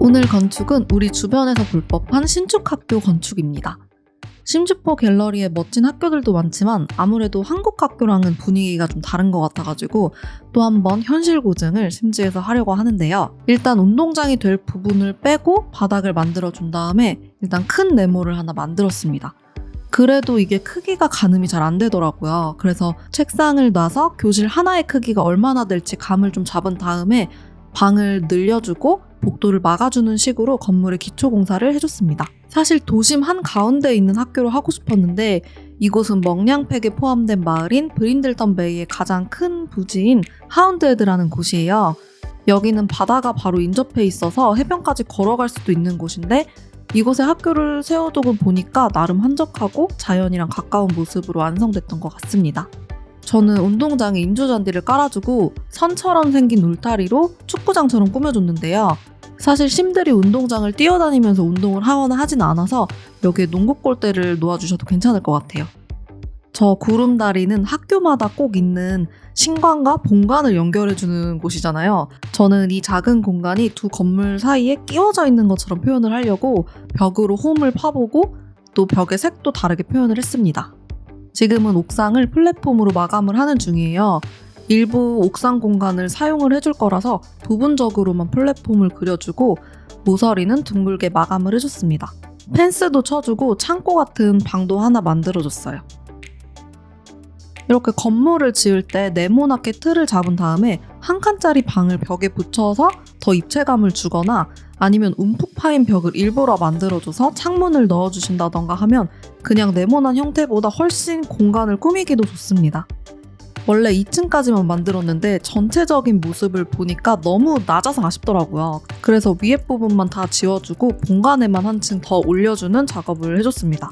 오늘 건축은 우리 주변에서 볼 법한 신축 학교 건축입니다. 심주포 갤러리에 멋진 학교들도 많지만 아무래도 한국 학교랑은 분위기가 좀 다른 것 같아가지고 또 한번 현실 고증을 심지에서 하려고 하는데요. 일단 운동장이 될 부분을 빼고 바닥을 만들어준 다음에 일단 큰 네모를 하나 만들었습니다. 그래도 이게 크기가 가늠이 잘 안 되더라고요. 그래서 책상을 놔서 교실 하나의 크기가 얼마나 될지 감을 좀 잡은 다음에 방을 늘려주고 복도를 막아주는 식으로 건물의 기초 공사를 해줬습니다. 사실 도심 한가운데에 있는 학교로 하고 싶었는데 이곳은 멍냥팩에 포함된 마을인 브린들턴 베이의 가장 큰 부지인 하운드헤드라는 곳이에요. 여기는 바다가 바로 인접해 있어서 해변까지 걸어갈 수도 있는 곳인데 이곳에 학교를 세워두고 보니까 나름 한적하고 자연이랑 가까운 모습으로 완성됐던 것 같습니다. 저는 운동장에 인조잔디를 깔아주고 선처럼 생긴 울타리로 축구장처럼 꾸며줬는데요. 사실 심들이 운동장을 뛰어다니면서 운동을 하거나 하진 않아서 여기에 농구 골대를 놓아주셔도 괜찮을 것 같아요. 저 구름다리는 학교마다 꼭 있는 신관과 본관을 연결해주는 곳이잖아요. 저는 이 작은 공간이 두 건물 사이에 끼워져 있는 것처럼 표현을 하려고 벽으로 홈을 파보고 또 벽의 색도 다르게 표현을 했습니다. 지금은 옥상을 플랫폼으로 마감을 하는 중이에요. 일부 옥상 공간을 사용을 해줄 거라서 부분적으로만 플랫폼을 그려주고 모서리는 둥글게 마감을 해줬습니다. 펜스도 쳐주고 창고 같은 방도 하나 만들어줬어요. 이렇게 건물을 지을 때 네모나게 틀을 잡은 다음에 한 칸짜리 방을 벽에 붙여서 더 입체감을 주거나 아니면 움푹 파인 벽을 일부러 만들어줘서 창문을 넣어주신다던가 하면 그냥 네모난 형태보다 훨씬 공간을 꾸미기도 좋습니다. 원래 2층까지만 만들었는데 전체적인 모습을 보니까 너무 낮아서 아쉽더라고요. 그래서 위에 부분만 다 지워주고 본관에만 한 층 더 올려주는 작업을 해줬습니다.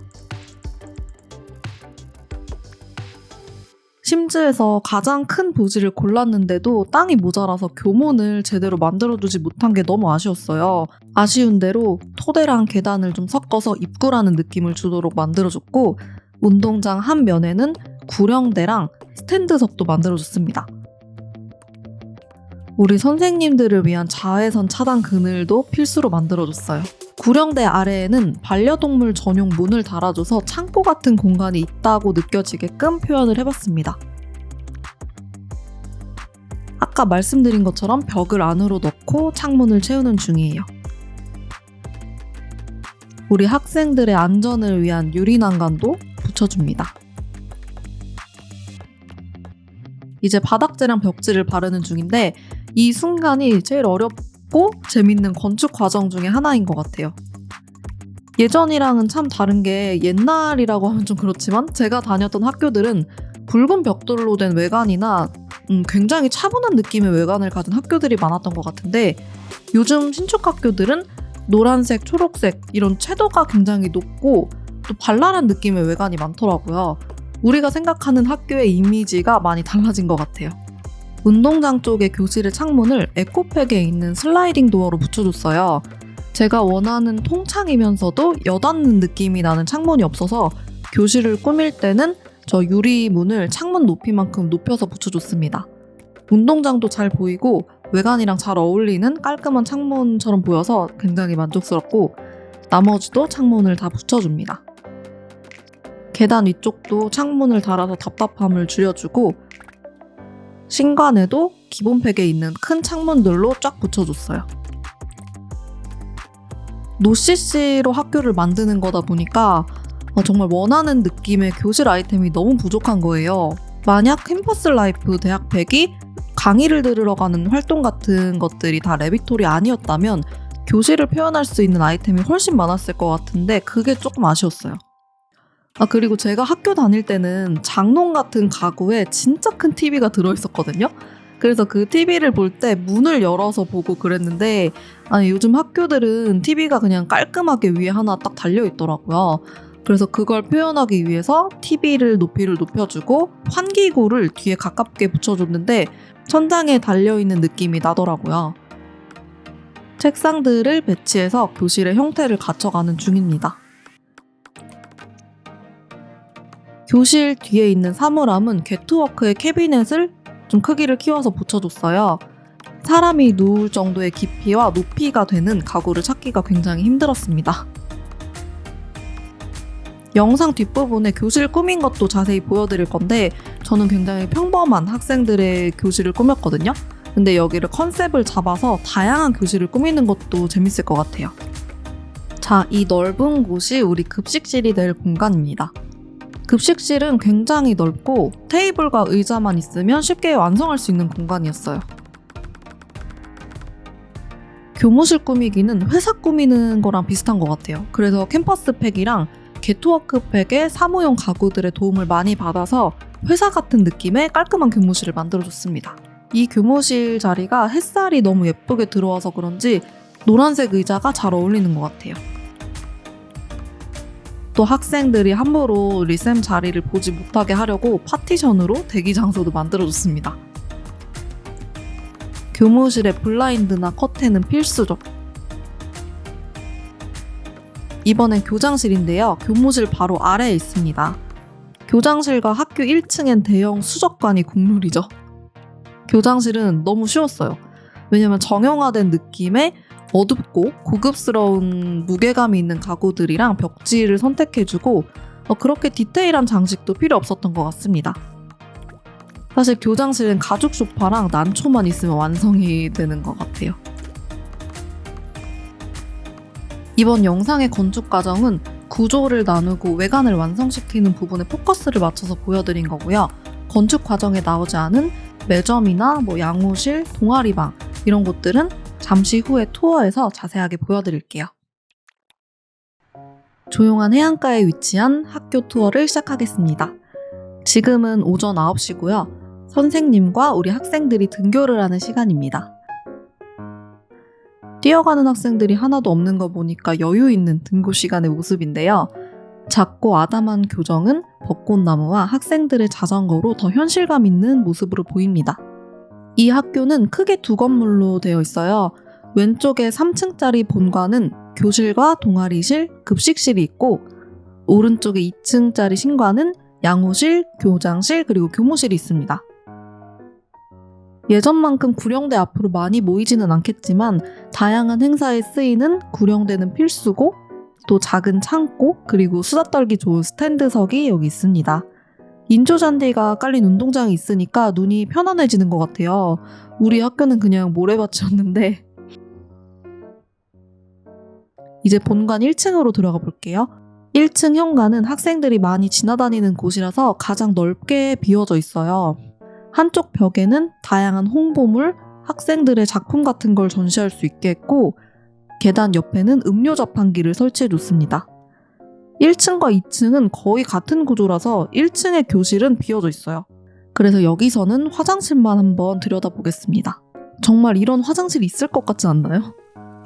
심지에서 가장 큰 부지를 골랐는데도 땅이 모자라서 교문을 제대로 만들어두지 못한 게 너무 아쉬웠어요. 아쉬운 대로 토대랑 계단을 좀 섞어서 입구라는 느낌을 주도록 만들어줬고 운동장 한 면에는 구령대랑 스탠드석도 만들어줬습니다. 우리 선생님들을 위한 자외선 차단 그늘도 필수로 만들어줬어요. 구령대 아래에는 반려동물 전용 문을 달아줘서 창고 같은 공간이 있다고 느껴지게끔 표현을 해봤습니다. 아까 말씀드린 것처럼 벽을 안으로 넣고 창문을 채우는 중이에요. 우리 학생들의 안전을 위한 유리난간도 붙여줍니다. 이제 바닥재랑 벽지를 바르는 중인데 이 순간이 제일 어렵고 재밌는 건축 과정 중에 하나인 것 같아요. 예전이랑은 참 다른 게 옛날이라고 하면 좀 그렇지만 제가 다녔던 학교들은 붉은 벽돌로 된 외관이나 굉장히 차분한 느낌의 외관을 가진 학교들이 많았던 것 같은데 요즘 신축 학교들은 노란색, 초록색 이런 채도가 굉장히 높고 또 발랄한 느낌의 외관이 많더라고요. 우리가 생각하는 학교의 이미지가 많이 달라진 것 같아요. 운동장 쪽의 교실의 창문을 에코백에 있는 슬라이딩 도어로 붙여줬어요. 제가 원하는 통창이면서도 여닫는 느낌이 나는 창문이 없어서 교실을 꾸밀 때는 저 유리문을 창문 높이만큼 높여서 붙여줬습니다. 운동장도 잘 보이고 외관이랑 잘 어울리는 깔끔한 창문처럼 보여서 굉장히 만족스럽고 나머지도 창문을 다 붙여줍니다. 계단 위쪽도 창문을 달아서 답답함을 줄여주고 신관에도 기본팩에 있는 큰 창문들로 쫙 붙여줬어요. 노CC로 학교를 만드는 거다 보니까 정말 원하는 느낌의 교실 아이템이 너무 부족한 거예요. 만약 캠퍼스 라이프 대학팩이 강의를 들으러 가는 활동 같은 것들이 다 레비토리 아니었다면 교실을 표현할 수 있는 아이템이 훨씬 많았을 것 같은데 그게 조금 아쉬웠어요. 그리고 제가 학교 다닐 때는 장롱 같은 가구에 진짜 큰 TV가 들어있었거든요. 그래서 그 TV를 볼 때 문을 열어서 보고 그랬는데 요즘 학교들은 TV가 그냥 깔끔하게 위에 하나 딱 달려있더라고요. 그래서 그걸 표현하기 위해서 TV를 높이를 높여주고 환기구를 뒤에 가깝게 붙여줬는데 천장에 달려있는 느낌이 나더라고요. 책상들을 배치해서 교실의 형태를 갖춰가는 중입니다. 교실 뒤에 있는 사물함은 게트워크의 캐비넷을 좀 크기를 키워서 붙여줬어요. 사람이 누울 정도의 깊이와 높이가 되는 가구를 찾기가 굉장히 힘들었습니다. 영상 뒷부분에 교실 꾸민 것도 자세히 보여드릴 건데 저는 굉장히 평범한 학생들의 교실을 꾸몄거든요. 근데 여기를 컨셉을 잡아서 다양한 교실을 꾸미는 것도 재밌을 것 같아요. 자, 이 넓은 곳이 우리 급식실이 될 공간입니다. 급식실은 굉장히 넓고 테이블과 의자만 있으면 쉽게 완성할 수 있는 공간이었어요. 교무실 꾸미기는 회사 꾸미는 거랑 비슷한 것 같아요. 그래서 캠퍼스 팩이랑 게트워크 팩의 사무용 가구들의 도움을 많이 받아서 회사 같은 느낌의 깔끔한 교무실을 만들어줬습니다. 이 교무실 자리가 햇살이 너무 예쁘게 들어와서 그런지 노란색 의자가 잘 어울리는 것 같아요. 또 학생들이 함부로 리셈 자리를 보지 못하게 하려고 파티션으로 대기 장소도 만들어줬습니다. 교무실에 블라인드나 커튼은 필수죠. 이번엔 교장실인데요. 교무실 바로 아래에 있습니다. 교장실과 학교 1층엔 대형 수족관이 국룰이죠. 교장실은 너무 쉬웠어요. 왜냐면 정형화된 느낌의 어둡고 고급스러운 무게감이 있는 가구들이랑 벽지를 선택해주고 그렇게 디테일한 장식도 필요 없었던 것 같습니다. 사실 교장실은 가죽 소파랑 난초만 있으면 완성이 되는 것 같아요. 이번 영상의 건축 과정은 구조를 나누고 외관을 완성시키는 부분에 포커스를 맞춰서 보여드린 거고요. 건축 과정에 나오지 않은 매점이나 양호실, 동아리방 이런 곳들은 잠시 후에 투어에서 자세하게 보여드릴게요. 조용한 해안가에 위치한 학교 투어를 시작하겠습니다. 지금은 오전 9시고요. 선생님과 우리 학생들이 등교를 하는 시간입니다. 뛰어가는 학생들이 하나도 없는 거 보니까 여유 있는 등교 시간의 모습인데요. 작고 아담한 교정은 벚꽃나무와 학생들의 자전거로 더 현실감 있는 모습으로 보입니다. 이 학교는 크게 두 건물로 되어 있어요. 왼쪽에 3층짜리 본관은 교실과 동아리실, 급식실이 있고 오른쪽에 2층짜리 신관은 양호실, 교장실 그리고 교무실이 있습니다. 예전만큼 구령대 앞으로 많이 모이지는 않겠지만 다양한 행사에 쓰이는 구령대는 필수고 또 작은 창고 그리고 수다 떨기 좋은 스탠드석이 여기 있습니다. 인조잔디가 깔린 운동장이 있으니까 눈이 편안해지는 것 같아요. 우리 학교는 그냥 모래밭이었는데 이제 본관 1층으로 들어가 볼게요. 1층 현관은 학생들이 많이 지나다니는 곳이라서 가장 넓게 비워져 있어요. 한쪽 벽에는 다양한 홍보물, 학생들의 작품 같은 걸 전시할 수 있게 했고 계단 옆에는 음료 자판기를 설치해줬습니다. 1층과 2층은 거의 같은 구조라서 1층의 교실은 비어져 있어요. 그래서 여기서는 화장실만 한번 들여다보겠습니다. 정말 이런 화장실이 있을 것 같지 않나요?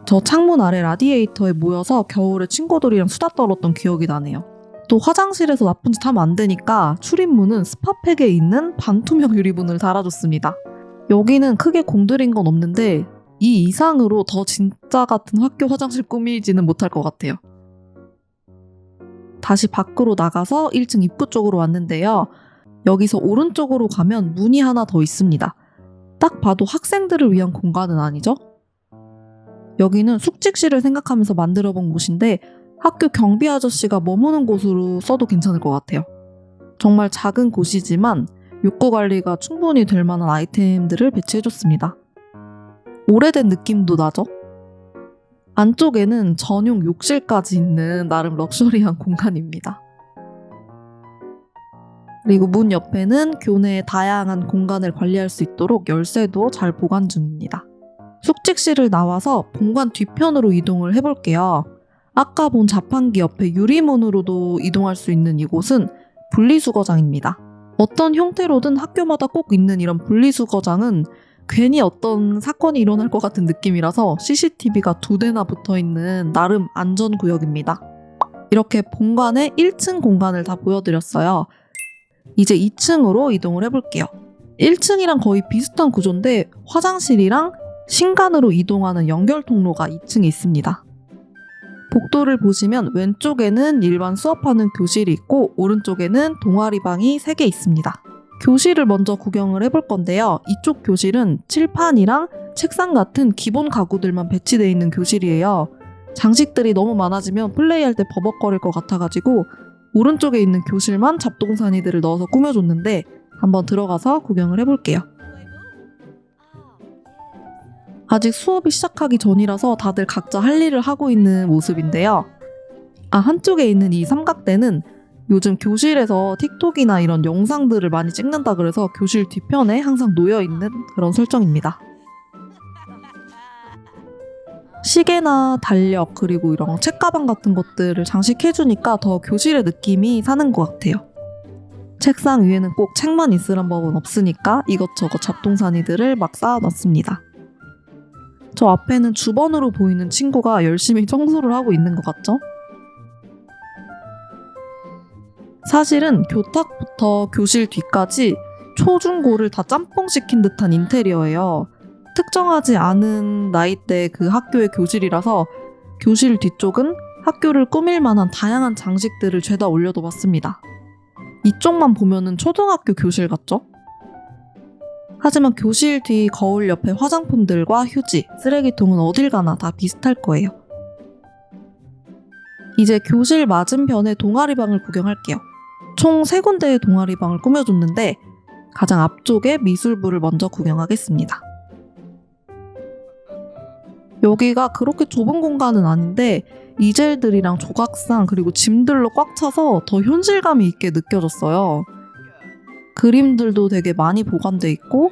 저 창문 아래 라디에이터에 모여서 겨울에 친구들이랑 수다 떨었던 기억이 나네요. 또 화장실에서 나쁜 짓 하면 안 되니까 출입문은 스파팩에 있는 반투명 유리문을 달아줬습니다. 여기는 크게 공들인 건 없는데 이 이상으로 더 진짜 같은 학교 화장실 꾸미지는 못할 것 같아요. 다시 밖으로 나가서 1층 입구 쪽으로 왔는데요. 여기서 오른쪽으로 가면 문이 하나 더 있습니다. 딱 봐도 학생들을 위한 공간은 아니죠? 여기는 숙직실을 생각하면서 만들어본 곳인데 학교 경비 아저씨가 머무는 곳으로 써도 괜찮을 것 같아요. 정말 작은 곳이지만 욕구 관리가 충분히 될 만한 아이템들을 배치해줬습니다. 오래된 느낌도 나죠? 안쪽에는 전용 욕실까지 있는 나름 럭셔리한 공간입니다. 그리고 문 옆에는 교내의 다양한 공간을 관리할 수 있도록 열쇠도 잘 보관 중입니다. 숙직실을 나와서 본관 뒤편으로 이동을 해볼게요. 아까 본 자판기 옆에 유리문으로도 이동할 수 있는 이곳은 분리수거장입니다. 어떤 형태로든 학교마다 꼭 있는 이런 분리수거장은 괜히 어떤 사건이 일어날 것 같은 느낌이라서 CCTV가 2대나 붙어있는 나름 안전구역입니다. 이렇게 본관의 1층 공간을 다 보여드렸어요. 이제 2층으로 이동을 해볼게요. 1층이랑 거의 비슷한 구조인데 화장실이랑 신관으로 이동하는 연결 통로가 2층에 있습니다. 복도를 보시면 왼쪽에는 일반 수업하는 교실이 있고 오른쪽에는 동아리방이 3개 있습니다. 교실을 먼저 구경을 해볼 건데요. 이쪽 교실은 칠판이랑 책상 같은 기본 가구들만 배치되어 있는 교실이에요. 장식들이 너무 많아지면 플레이할 때 버벅거릴 것 같아가지고 오른쪽에 있는 교실만 잡동사니들을 넣어서 꾸며줬는데 한번 들어가서 구경을 해볼게요. 아직 수업이 시작하기 전이라서 다들 각자 할 일을 하고 있는 모습인데요. 한쪽에 있는 이 삼각대는 요즘 교실에서 틱톡이나 이런 영상들을 많이 찍는다 그래서 교실 뒤편에 항상 놓여있는 그런 설정입니다. 시계나 달력 그리고 이런 책가방 같은 것들을 장식해주니까 더 교실의 느낌이 사는 것 같아요. 책상 위에는 꼭 책만 있으란 법은 없으니까 이것저것 잡동사니들을 막 쌓아놨습니다. 저 앞에는 주번으로 보이는 친구가 열심히 청소를 하고 있는 것 같죠? 사실은 교탁부터 교실 뒤까지 초중고를 다 짬뽕시킨 듯한 인테리어예요. 특정하지 않은 나이대 그 학교의 교실이라서 교실 뒤쪽은 학교를 꾸밀 만한 다양한 장식들을 죄다 올려둬봤습니다. 이쪽만 보면은 초등학교 교실 같죠? 하지만 교실 뒤 거울 옆에 화장품들과 휴지, 쓰레기통은 어딜 가나 다 비슷할 거예요. 이제 교실 맞은편에 동아리방을 구경할게요. 총 3군데의 동아리방을 꾸며줬는데 가장 앞쪽에 미술부를 먼저 구경하겠습니다. 여기가 그렇게 좁은 공간은 아닌데 이젤들이랑 조각상 그리고 짐들로 꽉 차서 더 현실감이 있게 느껴졌어요. 그림들도 되게 많이 보관돼 있고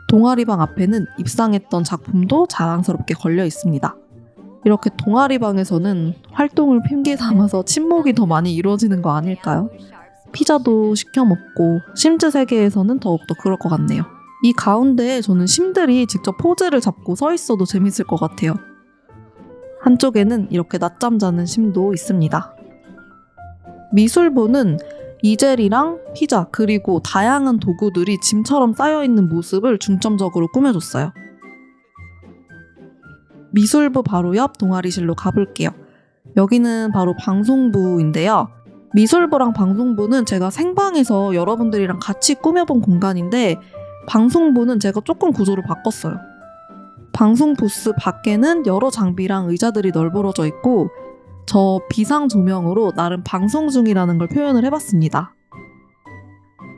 동아리방 앞에는 입상했던 작품도 자랑스럽게 걸려 있습니다. 이렇게 동아리방에서는 활동을 핑계 삼아서 친목이 더 많이 이루어지는 거 아닐까요? 피자도 시켜 먹고 심즈 세계에서는 더욱더 그럴 것 같네요. 이 가운데에 저는 심들이 직접 포즈를 잡고 서 있어도 재밌을 것 같아요. 한쪽에는 이렇게 낮잠 자는 심도 있습니다. 미술부는 이젤이랑 피자 그리고 다양한 도구들이 짐처럼 쌓여있는 모습을 중점적으로 꾸며줬어요. 미술부 바로 옆 동아리실로 가볼게요. 여기는 바로 방송부인데요. 미술부랑 방송부는 제가 생방에서 여러분들이랑 같이 꾸며본 공간인데 방송부는 제가 조금 구조를 바꿨어요. 방송 부스 밖에는 여러 장비랑 의자들이 널브러져 있고 저 비상 조명으로 나름 방송 중이라는 걸 표현을 해봤습니다.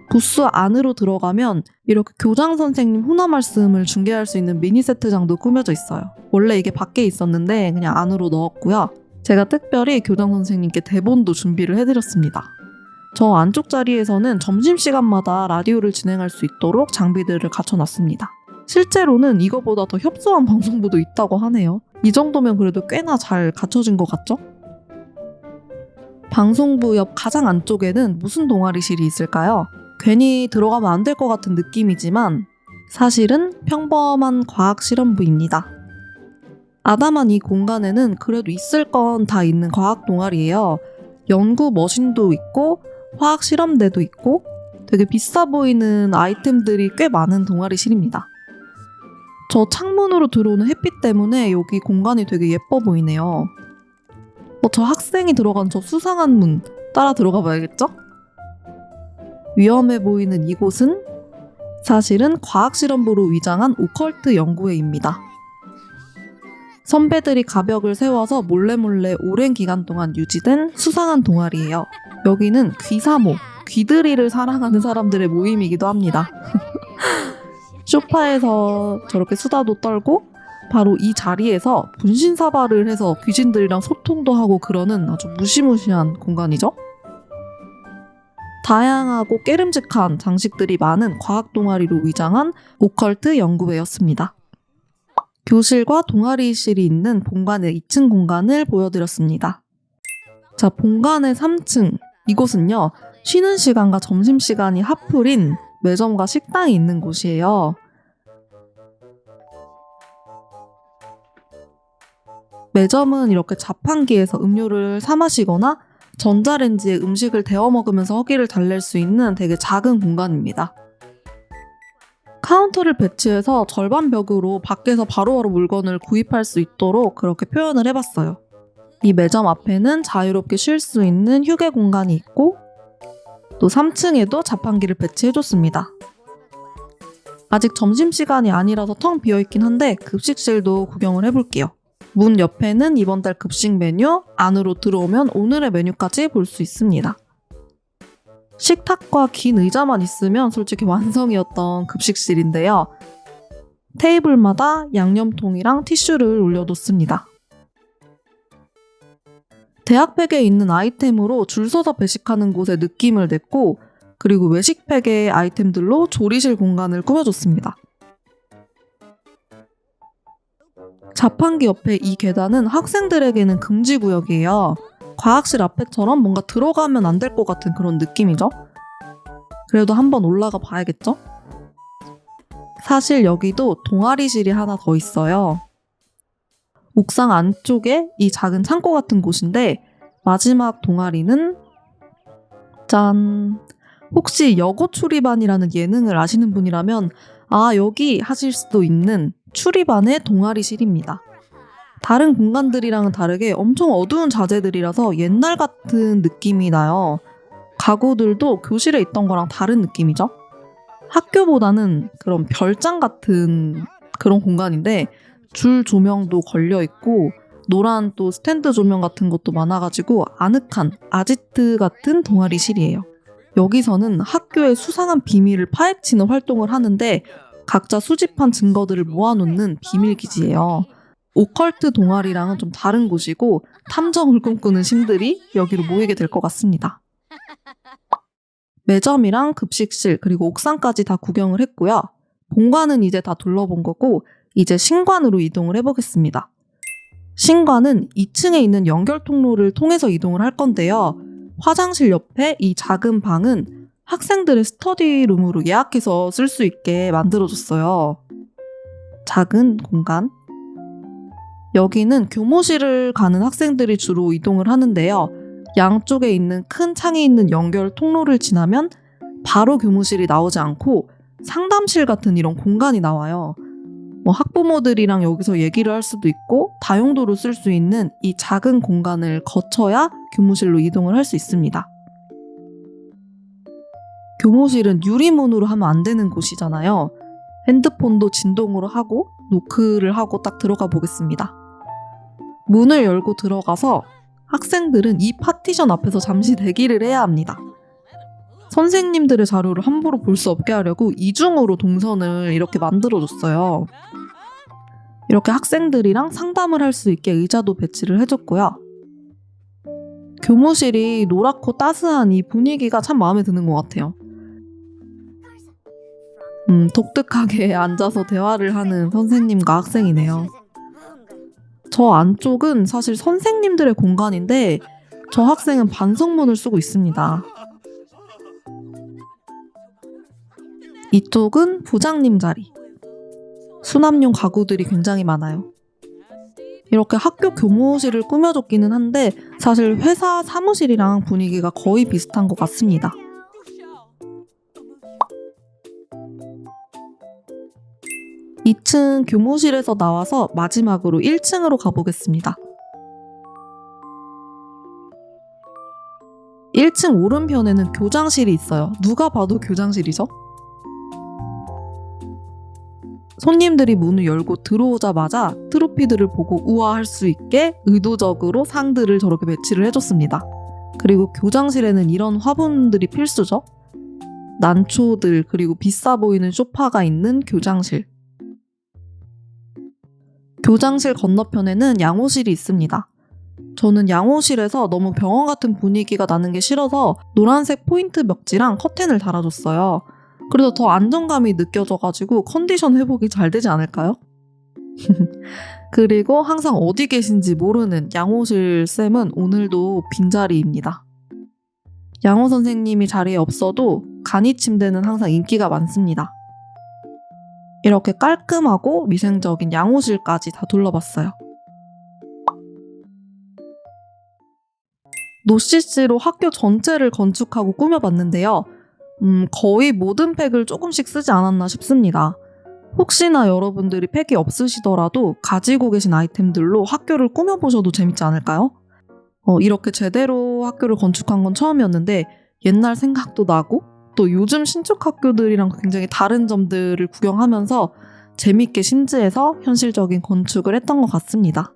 부스 안으로 들어가면 이렇게 교장 선생님 훈화 말씀을 중계할 수 있는 미니 세트장도 꾸며져 있어요. 원래 이게 밖에 있었는데 그냥 안으로 넣었고요. 제가 특별히 교장 선생님께 대본도 준비를 해드렸습니다. 저 안쪽 자리에서는 점심시간마다 라디오를 진행할 수 있도록 장비들을 갖춰놨습니다. 실제로는 이거보다 더 협소한 방송부도 있다고 하네요. 이 정도면 그래도 꽤나 잘 갖춰진 것 같죠? 방송부 옆 가장 안쪽에는 무슨 동아리실이 있을까요? 괜히 들어가면 안 될 것 같은 느낌이지만 사실은 평범한 과학실험부입니다. 아담한 이 공간에는 그래도 있을 건 다 있는 과학 동아리예요. 연구 머신도 있고 화학 실험대도 있고 되게 비싸 보이는 아이템들이 꽤 많은 동아리실입니다. 저 창문으로 들어오는 햇빛 때문에 여기 공간이 되게 예뻐 보이네요. 저 학생이 들어간 저 수상한 문 따라 들어가 봐야겠죠? 위험해 보이는 이곳은 사실은 과학실험부로 위장한 오컬트 연구회입니다. 선배들이 가벽을 세워서 몰래몰래 오랜 기간 동안 유지된 수상한 동아리예요. 여기는 귀사모, 귀들이를 사랑하는 사람들의 모임이기도 합니다. 소파에서 저렇게 수다도 떨고 바로 이 자리에서 분신사발을 해서 귀신들이랑 소통도 하고 그러는 아주 무시무시한 공간이죠. 다양하고 깨름직한 장식들이 많은 과학 동아리로 위장한 오컬트 연구회였습니다. 교실과 동아리실이 있는 본관의 2층 공간을 보여드렸습니다. 자, 본관의 3층. 이곳은요, 쉬는 시간과 점심시간이 합풀인 매점과 식당이 있는 곳이에요. 매점은 이렇게 자판기에서 음료를 사 마시거나 전자레인지에 음식을 데워 먹으면서 허기를 달랠 수 있는 되게 작은 공간입니다. 카운터를 배치해서 절반 벽으로 밖에서 바로바로 물건을 구입할 수 있도록 그렇게 표현을 해봤어요. 이 매점 앞에는 자유롭게 쉴 수 있는 휴게 공간이 있고 또 3층에도 자판기를 배치해줬습니다. 아직 점심시간이 아니라서 텅 비어있긴 한데 급식실도 구경을 해볼게요. 문 옆에는 이번 달 급식 메뉴, 안으로 들어오면 오늘의 메뉴까지 볼 수 있습니다. 식탁과 긴 의자만 있으면 솔직히 완성이었던 급식실인데요. 테이블마다 양념통이랑 티슈를 올려뒀습니다. 대학팩에 있는 아이템으로 줄 서서 배식하는 곳의 느낌을 냈고, 그리고 외식팩의 아이템들로 조리실 공간을 꾸며줬습니다. 자판기 옆에 이 계단은 학생들에게는 금지 구역이에요. 과학실 앞에처럼 뭔가 들어가면 안 될 것 같은 그런 느낌이죠? 그래도 한번 올라가 봐야겠죠? 사실 여기도 동아리실이 하나 더 있어요. 옥상 안쪽에 이 작은 창고 같은 곳인데 마지막 동아리는 짠! 혹시 여고 추리반이라는 예능을 아시는 분이라면 여기 하실 수도 있는 추리반의 동아리실입니다. 다른 공간들이랑은 다르게 엄청 어두운 자재들이라서 옛날 같은 느낌이 나요. 가구들도 교실에 있던 거랑 다른 느낌이죠. 학교보다는 그런 별장 같은 그런 공간인데 줄 조명도 걸려있고 노란 또 스탠드 조명 같은 것도 많아가지고 아늑한 아지트 같은 동아리실이에요. 여기서는 학교의 수상한 비밀을 파헤치는 활동을 하는데 각자 수집한 증거들을 모아놓는 비밀기지예요. 오컬트 동아리랑은 좀 다른 곳이고 탐정을 꿈꾸는 신들이 여기로 모이게 될 것 같습니다. 매점이랑 급식실 그리고 옥상까지 다 구경을 했고요. 본관은 이제 다 둘러본 거고 이제 신관으로 이동을 해보겠습니다. 신관은 2층에 있는 연결 통로를 통해서 이동을 할 건데요. 화장실 옆에 이 작은 방은 학생들의 스터디룸으로 예약해서 쓸 수 있게 만들어줬어요. 작은 공간. 여기는 교무실을 가는 학생들이 주로 이동을 하는데요. 양쪽에 있는 큰 창이 있는 연결 통로를 지나면 바로 교무실이 나오지 않고 상담실 같은 이런 공간이 나와요. 학부모들이랑 여기서 얘기를 할 수도 있고 다용도로 쓸 수 있는 이 작은 공간을 거쳐야 교무실로 이동을 할 수 있습니다. 교무실은 유리문으로 하면 안 되는 곳이잖아요. 핸드폰도 진동으로 하고 노크를 하고 딱 들어가 보겠습니다. 문을 열고 들어가서 학생들은 이 파티션 앞에서 잠시 대기를 해야 합니다. 선생님들의 자료를 함부로 볼 수 없게 하려고 이중으로 동선을 이렇게 만들어줬어요. 이렇게 학생들이랑 상담을 할 수 있게 의자도 배치를 해줬고요. 교무실이 노랗고 따스한 이 분위기가 참 마음에 드는 것 같아요. 독특하게 앉아서 대화를 하는 선생님과 학생이네요. 저 안쪽은 사실 선생님들의 공간인데 저 학생은 반성문을 쓰고 있습니다. 이쪽은 부장님 자리. 수납용 가구들이 굉장히 많아요. 이렇게 학교 교무실을 꾸며줬기는 한데 사실 회사 사무실이랑 분위기가 거의 비슷한 것 같습니다. (2층) 교무실에서 나와서 마지막으로 1층으로 가보겠습니다. 1층 오른편에는 교장실이 있어요. 누가 봐도 교장실이죠? 손님들이 문을 열고 들어오자마자 트로피들을 보고 우아할 수 있게 의도적으로 상들을 저렇게 배치를 해줬습니다. 그리고 교장실에는 이런 화분들이 필수죠. 난초들 그리고 비싸 보이는 소파가 있는 교장실. 교장실 건너편에는 양호실이 있습니다. 저는 양호실에서 너무 병원 같은 분위기가 나는 게 싫어서 노란색 포인트 벽지랑 커튼을 달아줬어요. 그래서 더 안정감이 느껴져가지고 컨디션 회복이 잘 되지 않을까요? 그리고 항상 어디 계신지 모르는 양호실 쌤은 오늘도 빈자리입니다. 양호 선생님이 자리에 없어도 간이 침대는 항상 인기가 많습니다. 이렇게 깔끔하고 위생적인 양호실까지 다 둘러봤어요. 노시스로 학교 전체를 건축하고 꾸며봤는데요. 거의 모든 팩을 조금씩 쓰지 않았나 싶습니다. 혹시나 여러분들이 팩이 없으시더라도 가지고 계신 아이템들로 학교를 꾸며보셔도 재밌지 않을까요? 이렇게 제대로 학교를 건축한 건 처음이었는데 옛날 생각도 나고 또 요즘 신축 학교들이랑 굉장히 다른 점들을 구경하면서 재밌게 심지해서 현실적인 건축을 했던 것 같습니다.